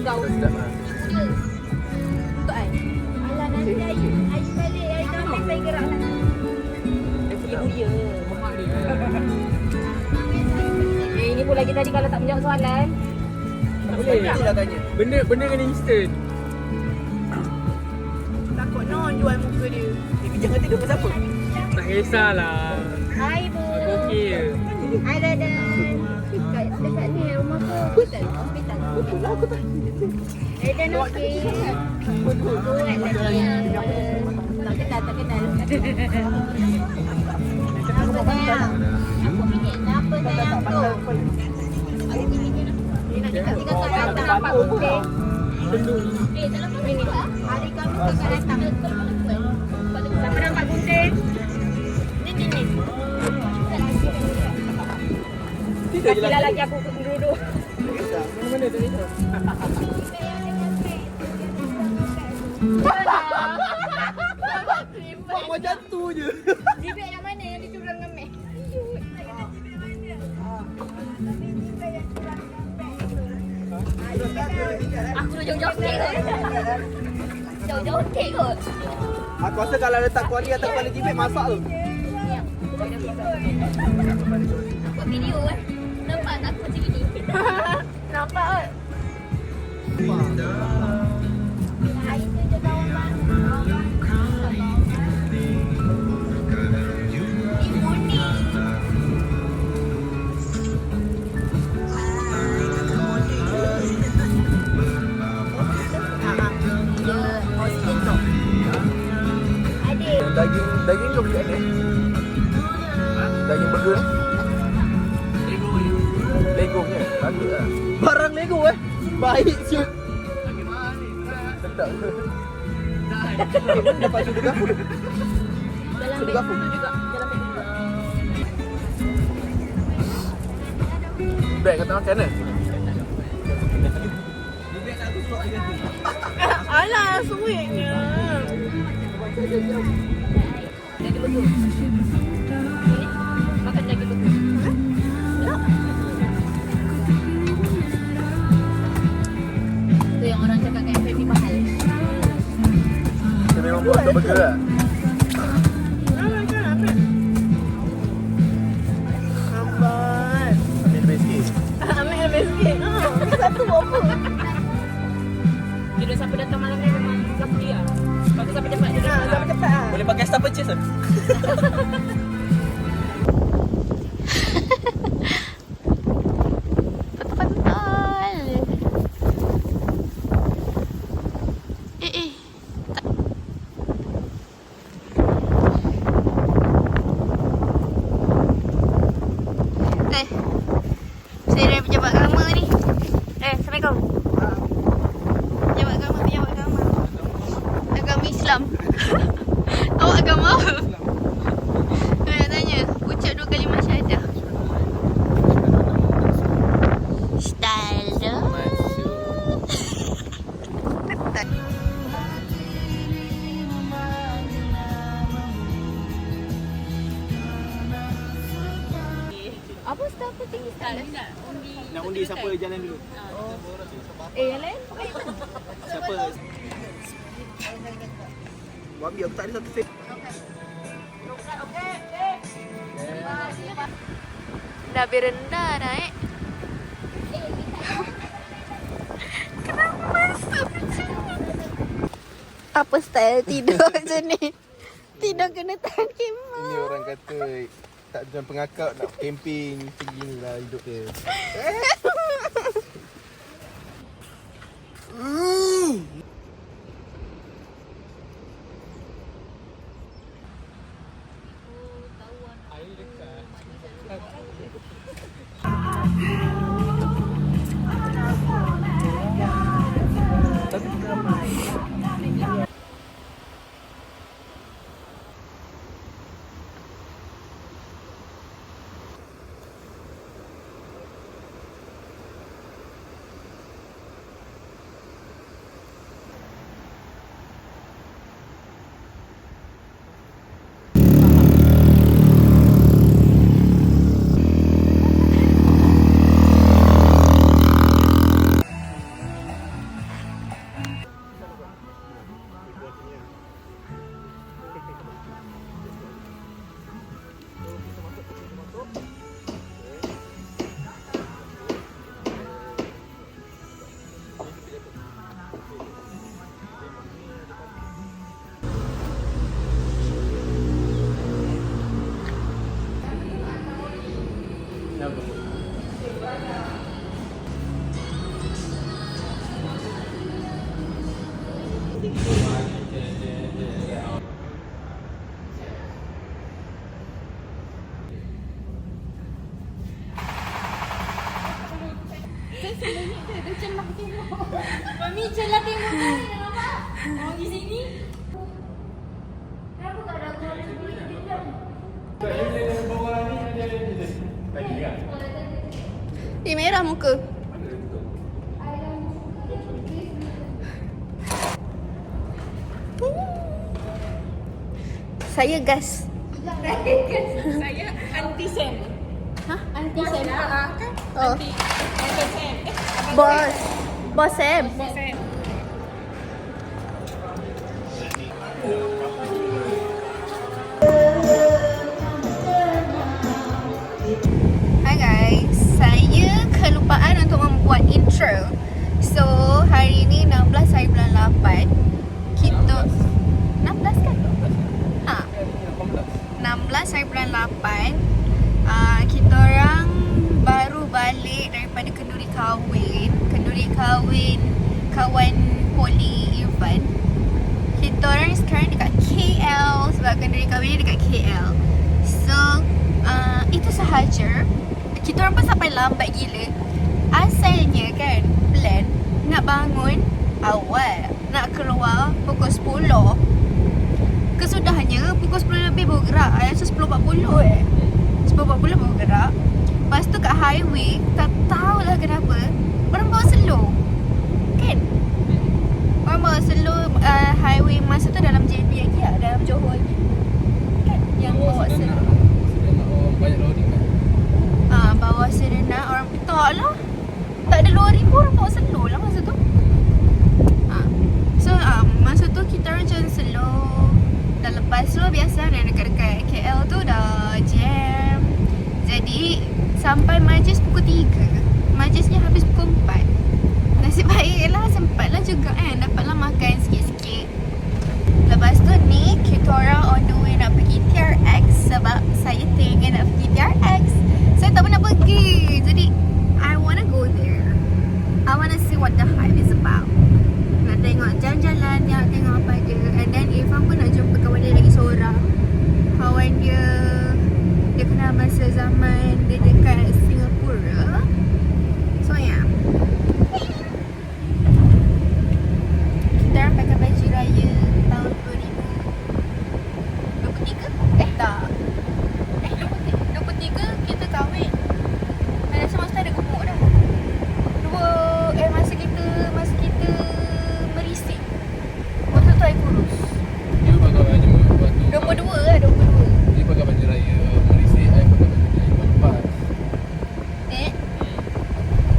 kau. Sedap lah. Untuk ai. Alah nanti ayu balik ayu kami saya gerak sana. Ibu dia. Mahal dia. Ini pun lagi tadi kalau tak menjawab soalan. Tak boleh. Itulah tanya. Benda kena instant. Takut no jual muka dia. Kejap nanti dia pasal apa? Tak kisahlah. Hai Bu. Okey je. Hai Dadan. Dekat ni rumah tu hospital. Betul lah aku tak. Dadan okey. Buat lagi. Tak kenal. Apa sayang? Aku minit apa sayang tu? Dia nak dekat tiga kali datang Pak Gunting. Dalam minit. Hari kami tiga datang. Siapa nampak Gunting? Ni. Kakilah lagi aku duduk. Mana tu ni? Macam tu je. Jibet yang mana yang dicurang dengan Mac? Aku dah jauh-jauh kek kot. Jauh-jauh kek kot. Aku rasa kalau letak kuali atas kepala jibet masak tu. Buat video kan. Nampak tak aku macam gini? Nampak kot. Air tu je kawan. Ibu ni. Daging kau beli ni? Daging burger. Lego punya. Bagus lah. Barang Lego Baik siut. Lagi mahal ni. Sedap. Dah. Dapat sudu gafu. Dalam Sudu beg gafu. tu juga. Dalam beg juga. Beg kata makan eh? Alah, sweetnya. Daging betul. Ini makan daging betul. Tu yang orang cakap kan FB mahal. Dia memang buat untuk burger lah. Lambat. Ambil lebih sikit. Ambil lebih sikit. Satu apa? Kira siapa datang malam ni memang laku dia. Lepas tu sampai cepat dia datang. Sampai cepat. Boleh pakai star purchase lah. Saya dah pejabat agama ni. Assalamualaikum. Pejabat agama. Agama Islam. Awak agama apa? Saya nak tanya, ucap 2 kalimah syahadah. Style tu. Apa style apa tinggi style? Nak undi siapa jalan dulu? Yang lain? Siapa? Wabi aku tak ada satu fake. Dah berendah dah Kenapa masuk macam ni? Apa style tidur macam ni? Tidur kena tahan kemah. Ini orang kata tak ada pengakak nak camping macam ginilah hidup dia. Air dekat. Mami celah tengok ni. Nampak? Oh di sini. Kenapa tak ada gua lagi dia? Merah muka. Saya gas. Saya anti Sam. Hah? Anti Sam. Kan? Oh. Anti Sam. Bos. Bos Sam. Bos Sam. Hi guys. Saya kelupaan untuk membuat intro. So, hari ni 16 hari bulan 8. Kita 16 kan? Ha. 16 hari bulan 8. Kita orang baru balik daripada kenduri kahwin. Kenduri kahwin kawan Poli Irfan. Kita orang sekarang dekat KL sebab kenduri kahwin ni dekat KL. So, itu sahaja. Kita orang pun sampai lambat gila. Asalnya kan plan nak bangun awal, nak keluar pukul 10. Kesudahnya pukul 10 lebih baru gerak. Ayat 10.40 10.40 baru gerak. Lepas tu kat highway, tak tahulah kenapa orang bawa slow. Kan? Orang bawa slow highway masa tu dalam JB lagi lah, dalam Johor lagi. Kan? Yang bawa slow. Banyak loading kan? Bawah Serena orang tak lah. Tak ada lori pun orang bawa slow lah masa tu. So masa tu kita orang jalan slow. Dah lepas slow biasa yang dekat-dekat KL tu dah jam. Jadi sampai majlis pukul 3. Majlisnya habis pukul 4. Nasib baik lah, sempatlah juga kan. Dapatlah makan sikit-sikit. Lepas tu ni kita orang on the way nak pergi TRX sebab saya tengah nak pergi TRX. Saya tak pernah pergi. Jadi I wanna go there. I wanna see what the hype is about. Nak tengok jalan-jalan, nak tengok apa dia. And then Irfan pun nak jumpa kawan dia lagi seorang. Kawan dia kenal masa zaman dia dekat Singapura. So yeah. Kita orang pakai baju raya tahun 2023. Tak. 23 kita kahwin. Saya rasa masa ada gemuk dah. Masa kita merisik. Masa tu air kurus. Dia pakai baju batu. 22 lah, 22. Dia pakai baju raya merisik. Saya pakai baju raya lepas.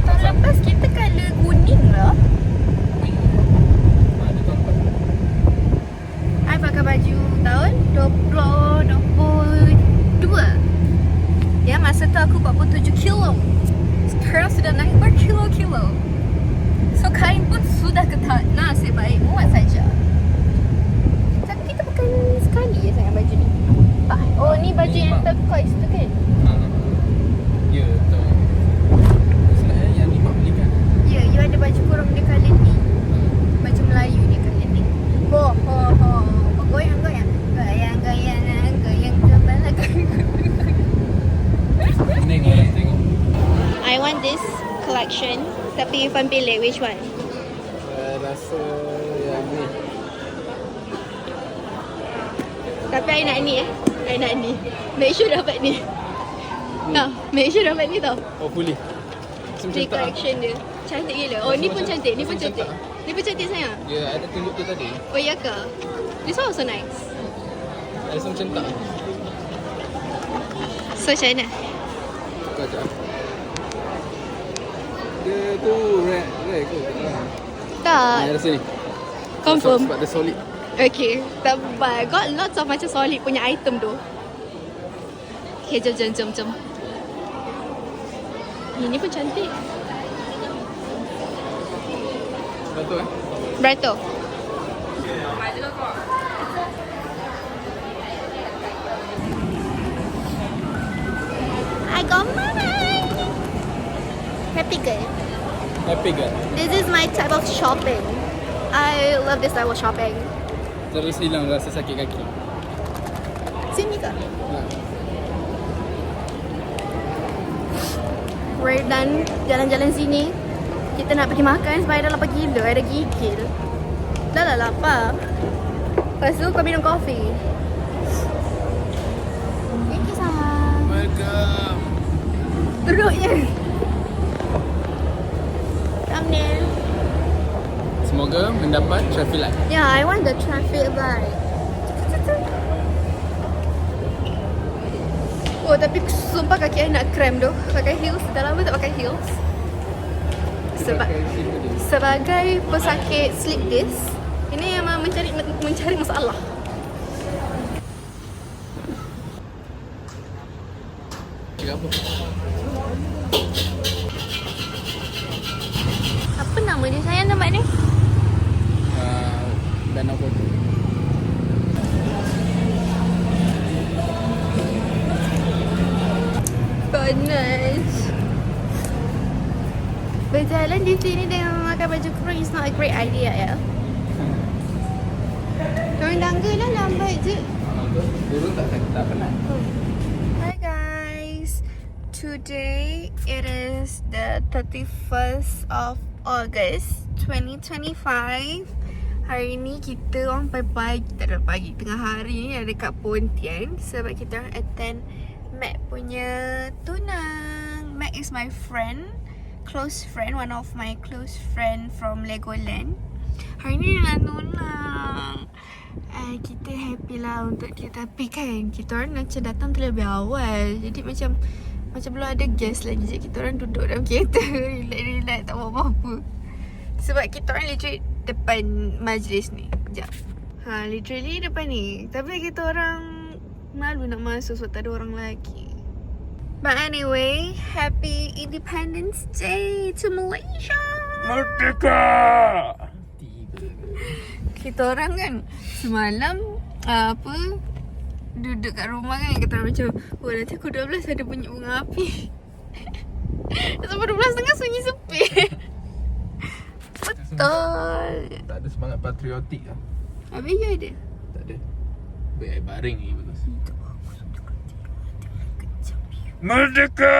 Tahun lepas kita colour kuning lah. Ada tahun lepas. I pakai baju tahun 2022. Ya, masa tu aku 47 kilo. Sekarang sudah naik berkilo-kilo. So kain pun sudah ketat. Nasib baik muat saja. Tapi kita pakai sekali je sangat baju ni. Oh, ni baju yang turquoise tu kan? Ya, betul. Sebenarnya yang ni mak belikan. Ya, you ada baju kurung dia colour ni. Baju Melayu dia colour ni. Ho. Goyang-goyang. Goyang-goyang. Goyang kepala. Pening orang tengok. I want this collection. Tapi Irfan pilih which one? Saya rasa yang ni. Tapi I nak ni I nak ni. Make sure dapat ni. Tau, make sure dapat ni tau. Oh, fully. Ni collection dia. Cantik gila. Oh, ni pun cantik. Ni pun cantik. Ni pun cantik sayang. Ya, ada tunjuk tu tadi. Oh, ya ke? This one also nice. Saya rasa macam tak. So, macam mana? Tukar je. Dia tu red kot. Tak. Saya rasa ni. Confirm. Sebab dia solid. Okay. Tak apa. Got lots of macam solid punya item tu. Okay, jom. Ini pun cantik. Betul Berato. I got mine. Happy girl. Happy kan? This is my type of shopping. I love this type of shopping. Terus hilang rasa sakit kaki. Sini ke? Nah. We're done jalan-jalan sini. Kita nak pergi makan sebab I dah lapar gila. I dah gigil. Dah lah lapar. Lepas tu kau minum kopi. Thank you sama. Welcome. Duduk je. Thumbnail. Semoga mendapat traffic light. Yeah, I want the traffic light. Oh, tapi sumpah kaki I nak cramp tu. Pakai heels. Dah lama tak pakai heels. Sebagai pesakit slip disc, ini memang mencari masalah. Cakap apa? Apa nama dia sayang tempat ni? Danau Kotor. Panas. Berjalan di sini dengan memakai baju kurung is not a great idea ya. Turun tangga lah, lambat je. Turun tak penat. Hi guys. Today it is the 31st of August 2025. Hari ni kita orang pagi, tak ada pagi, tengah hari ni ada dekat Pontian sebab kita orang attend Mac punya tunang. Mac is my friend, close friend, one of my close friend from Legoland. Hari ni nak tunang. Kita happy lah untuk dia. Tapi kan kita orang macam datang terlebih awal. Jadi macam belum ada guest lagi. Jadi kita orang duduk dalam kereta relax-relax, tak buat apa-apa. Sebab kita orang literally depan majlis ni. Sekejap. Literally depan ni. Tapi kita orang malu nak masuk sebab tak ada orang lagi. But anyway, happy Independence Day to Malaysia. Merdeka. Kita orang kan semalam duduk kat rumah kan, kita orang macam nanti aku 12 ada bunyi bunga api. Sampai 12.30 sunyi sepi. Betul. Tak ada semangat patriotik lah. Habis you ada? Tak ada. Baik baring ni bagus. Merdeka!